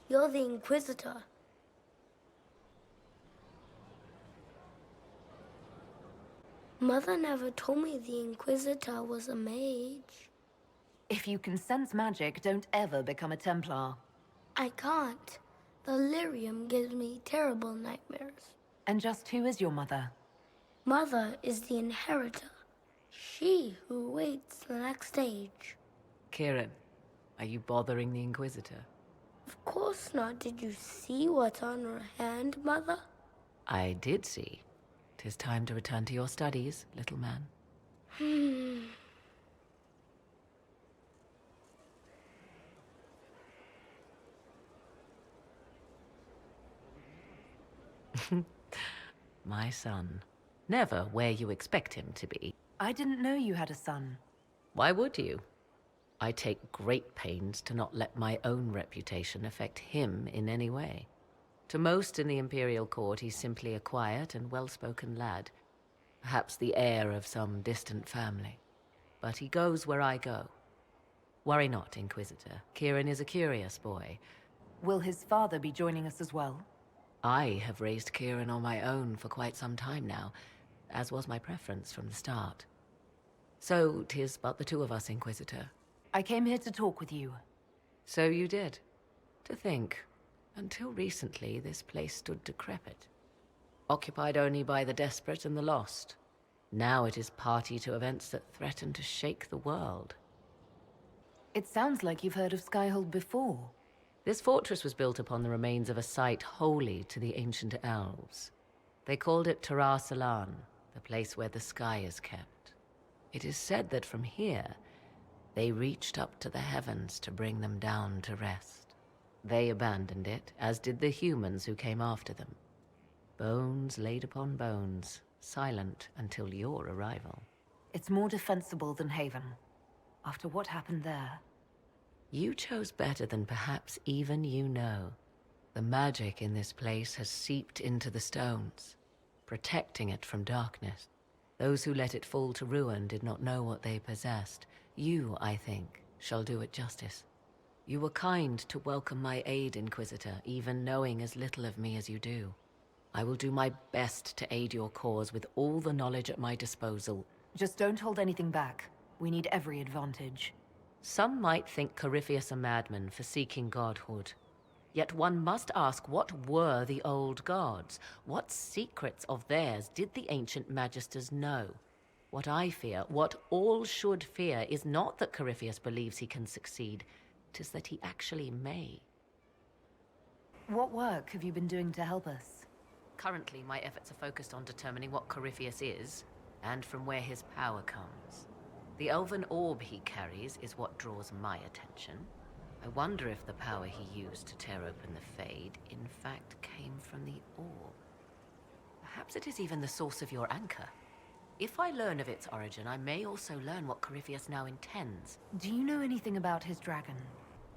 You're the Inquisitor. Mother never told me the Inquisitor was a mage. If you can sense magic, don't ever become a Templar. I can't. The lyrium gives me terrible nightmares. And just who is your mother? Mother is the inheritor. She who awaits the next stage. Kieran, are you bothering the Inquisitor? Of course not. Did you see what's on her hand, Mother? I did see. 'Tis time to return to your studies, little man. My son. Never where you expect him to be. I didn't know you had a son. Why would you? I take great pains to not let my own reputation affect him in any way. To most in the Imperial Court, he's simply a quiet and well-spoken lad. Perhaps the heir of some distant family. But he goes where I go. Worry not, Inquisitor. Kieran is a curious boy. Will his father be joining us as well? I have raised Kieran on my own for quite some time now, as was my preference from the start. So, 'tis but the two of us, Inquisitor. I came here to talk with you. So you did. To think, until recently this place stood decrepit. Occupied only by the desperate and the lost. Now it is party to events that threaten to shake the world. It sounds like you've heard of Skyhold before. This fortress was built upon the remains of a site holy to the ancient elves. They called it Tara Salan, the place where the sky is kept. It is said that from here, they reached up to the heavens to bring them down to rest. They abandoned it, as did the humans who came after them. Bones laid upon bones, silent until your arrival. It's more defensible than Haven. After what happened there. You chose better than perhaps even you know. The magic in this place has seeped into the stones, protecting it from darkness. Those who let it fall to ruin did not know what they possessed. You, I think, shall do it justice. You were kind to welcome my aid, Inquisitor, even knowing as little of me as you do. I will do my best to aid your cause with all the knowledge at my disposal. Just don't hold anything back. We need every advantage. Some might think Corypheus a madman for seeking godhood. Yet one must ask, what were the old gods? What secrets of theirs did the ancient magisters know? What I fear, what all should fear, is not that Corypheus believes he can succeed. 'Tis that he actually may. What work have you been doing to help us? Currently, my efforts are focused on determining what Corypheus is, and from where his power comes. The elven orb he carries is what draws my attention. I wonder if the power he used to tear open the Fade, in fact, came from the orb. Perhaps it is even the source of your anchor. If I learn of its origin, I may also learn what Corypheus now intends. Do you know anything about his dragon?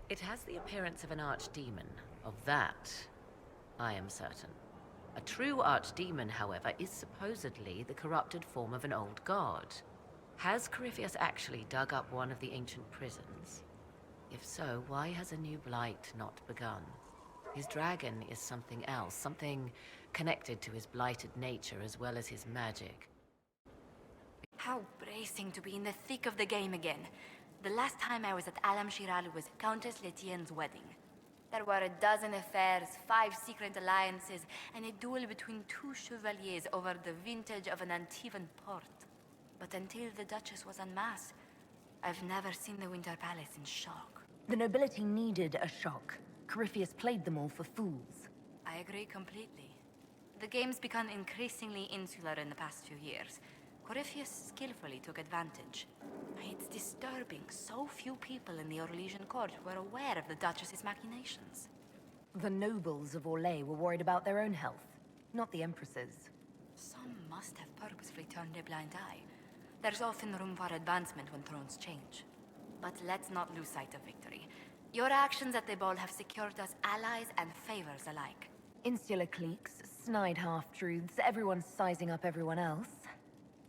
It has the appearance of an archdemon. Of that, I am certain. A true archdemon, however, is supposedly the corrupted form of an old god. Has Corypheus actually dug up one of the ancient prisons? If so, why has a new blight not begun? His dragon is something else, something connected to his blighted nature as well as his magic. How bracing to be in the thick of the game again. The last time I was at Alam Shiral was Countess Letienne's wedding. There were a dozen affairs, 5 secret alliances, and a duel between 2 chevaliers over the vintage of an Antivan port. But until the Duchess was unmasked, I've never seen the Winter Palace in shock. The nobility needed a shock. Corypheus played them all for fools. I agree completely. The game's become increasingly insular in the past few years. Corypheus skillfully took advantage. It's disturbing so few people in the Orlesian court were aware of the Duchess's machinations. The nobles of Orlais were worried about their own health, not the Empress's. Some must have purposefully turned a blind eye. There's often room for advancement when thrones change. But let's not lose sight of victory. Your actions at the ball have secured us allies and favors alike. Insular cliques, snide half-truths, everyone sizing up everyone else.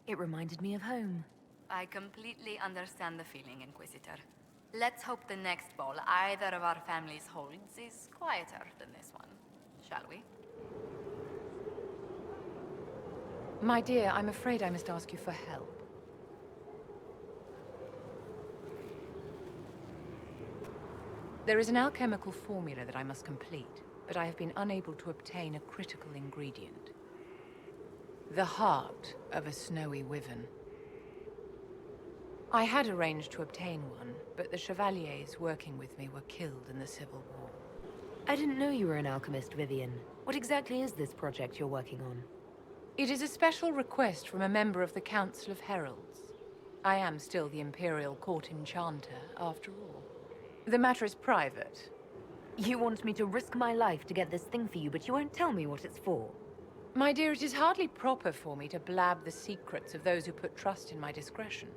It reminded me of home. I completely understand the feeling, Inquisitor. Let's hope the next ball either of our families holds is quieter than this one, shall we? My dear, I'm afraid I must ask you for help. There is an alchemical formula that I must complete, but I have been unable to obtain a critical ingredient. The heart of a snowy wyvern. I had arranged to obtain one, but the chevaliers working with me were killed in the Civil War. I didn't know you were an alchemist, Vivian. What exactly is this project you're working on? It is a special request from a member of the Council of Heralds. I am still the Imperial Court Enchanter, after all. The matter is private. You want me to risk my life to get this thing for you, but you won't tell me what it's for. My dear, it is hardly proper for me to blab the secrets of those who put trust in my discretion.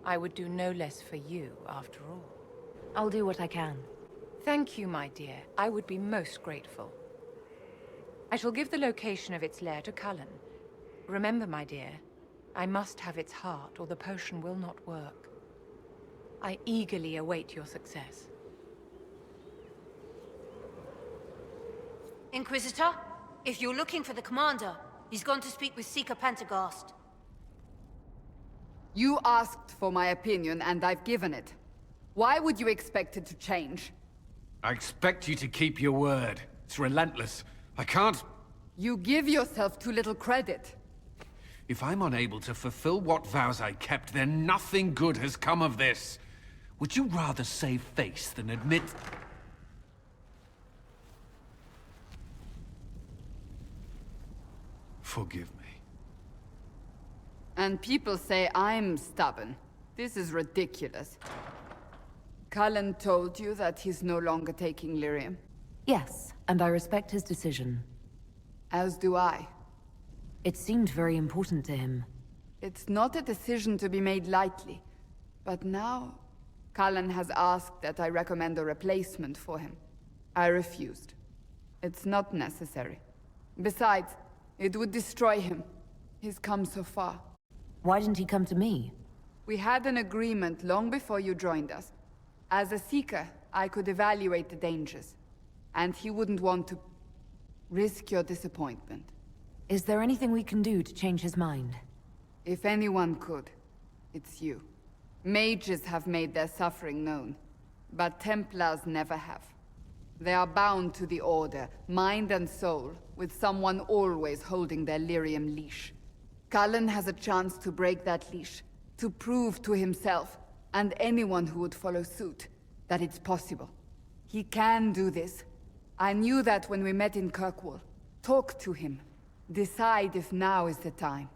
I would do no less for you, after all. I'll do what I can. Thank you, my dear. I would be most grateful. I shall give the location of its lair to Cullen. Remember, my dear, I must have its heart, or the potion will not work. I eagerly await your success. Inquisitor, if you're looking for the commander, he's gone to speak with Seeker Pentecost. You asked for my opinion, and I've given it. Why would you expect it to change? I expect you to keep your word. It's relentless. I can't... You give yourself too little credit. If I'm unable to fulfill what vows I kept, then nothing good has come of this. Would you rather save face than admit... Forgive me. And people say I'm stubborn. This is ridiculous. Cullen told you that he's no longer taking lyrium? Yes, and I respect his decision. As do I. It seemed very important to him. It's not a decision to be made lightly. But now, Cullen has asked that I recommend a replacement for him. I refused. It's not necessary. Besides, it would destroy him. He's come so far. Why didn't he come to me? We had an agreement long before you joined us. As a Seeker, I could evaluate the dangers. And he wouldn't want to risk your disappointment. Is there anything we can do to change his mind? If anyone could, it's you. Mages have made their suffering known, but Templars never have. They are bound to the Order, mind and soul, with someone always holding their lyrium leash. Cullen has a chance to break that leash, to prove to himself, and anyone who would follow suit, that it's possible. He can do this. I knew that when we met in Kirkwall. Talk to him. Decide if now is the time.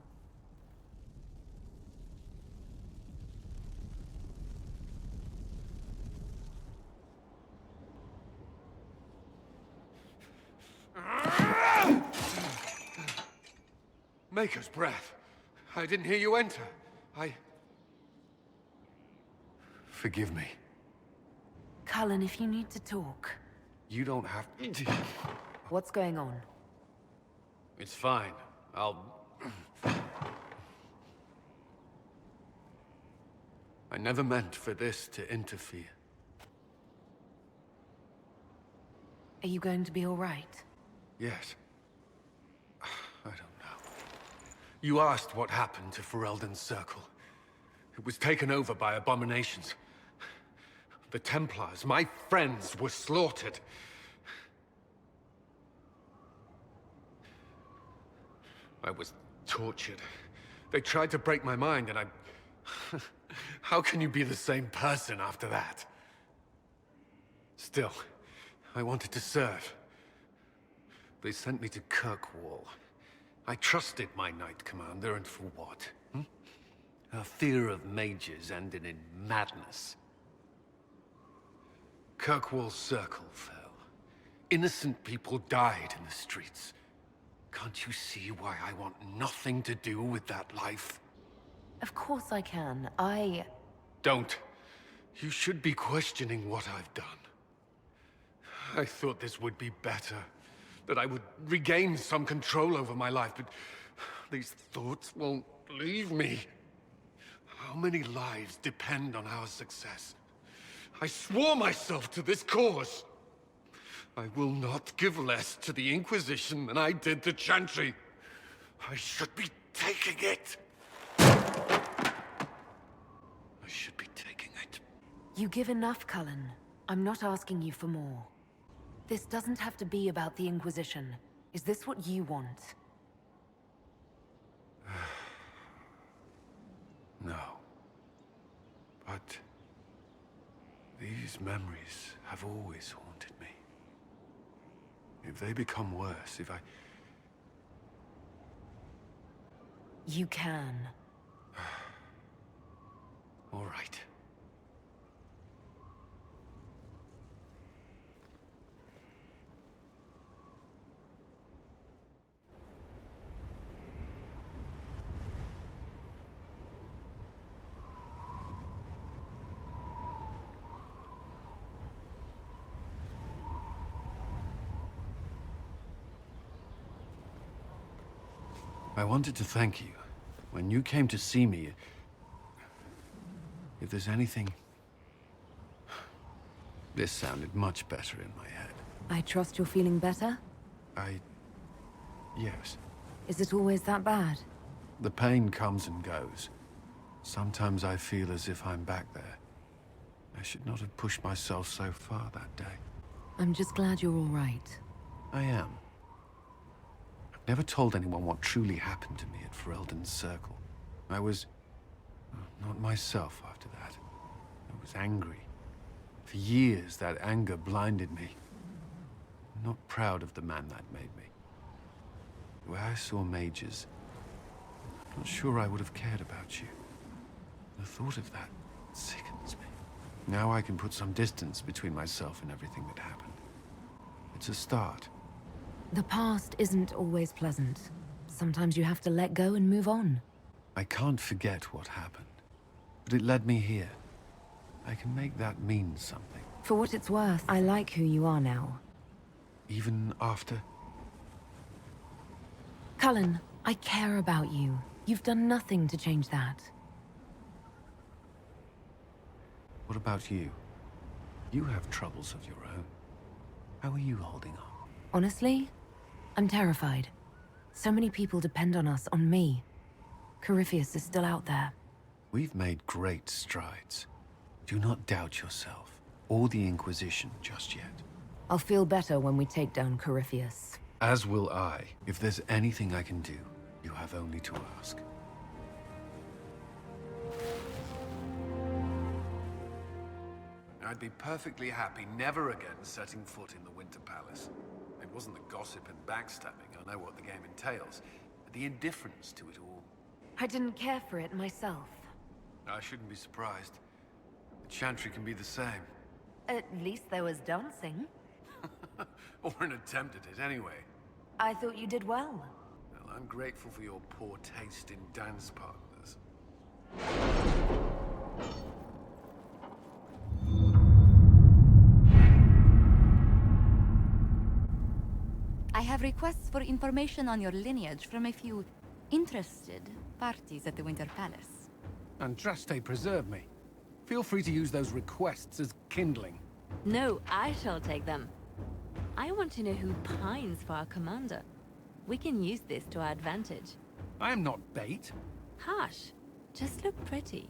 Maker's breath. I didn't hear you enter. Forgive me. Cullen, if you need to talk. You don't have to... What's going on? It's fine. I never meant for this to interfere. Are you going to be all right? Yes. I don't know. You asked what happened to Ferelden's Circle. It was taken over by abominations. The Templars, my friends, were slaughtered. I was tortured. They tried to break my mind, and I... How can you be the same person after that? Still, I wanted to serve. They sent me to Kirkwall. I trusted my Knight Commander, and for what? Her fear of mages ended in madness. Kirkwall's Circle fell. Innocent people died in the streets. Can't you see why I want nothing to do with that life? Of course I can. Don't. You should be questioning what I've done. I thought this would be better. That I would regain some control over my life, but these thoughts won't leave me. How many lives depend on our success? I swore myself to this cause. I will not give less to the Inquisition than I did to Chantry. I should be taking it. I should be taking it. You give enough, Cullen. I'm not asking you for more. This doesn't have to be about the Inquisition. Is this what you want? No. But these memories have always haunted me. If they become worse, if I... You can. All right. I wanted to thank you. When you came to see me, if there's anything... This sounded much better in my head. I trust you're feeling better? Yes. Is it always that bad? The pain comes and goes. Sometimes I feel as if I'm back there. I should not have pushed myself so far that day. I'm just glad you're all right. I am. I've never told anyone what truly happened to me at Ferelden's Circle. I was... not myself after that. I was angry. For years, that anger blinded me. I'm not proud of the man that made me. Where I saw mages, I'm not sure I would have cared about you. The thought of that sickens me. Now I can put some distance between myself and everything that happened. It's a start. The past isn't always pleasant. Sometimes you have to let go and move on. I can't forget what happened, but it led me here. I can make that mean something. For what it's worth, I like who you are now. Even after? Cullen, I care about you. You've done nothing to change that. What about you? You have troubles of your own. How are you holding on? Honestly, I'm terrified. So many people depend on us, on me. Corypheus is still out there. We've made great strides. Do not doubt yourself, or the Inquisition just yet. I'll feel better when we take down Corypheus. As will I. If there's anything I can do, you have only to ask. I'd be perfectly happy never again setting foot in the Winter Palace. It wasn't the gossip and backstabbing, I know what the game entails, but the indifference to it all. I didn't care for it myself. I shouldn't be surprised. The Chantry can be the same. At least there was dancing. Or an attempt at it, anyway. I thought you did well. Well, I'm grateful for your poor taste in dance partners. I have requests for information on your lineage from a few interested parties at the Winter Palace. Andraste, preserve me. Feel free to use those requests as kindling. No, I shall take them. I want to know who pines for our commander. We can use this to our advantage. I am not bait. Hush. Just look pretty.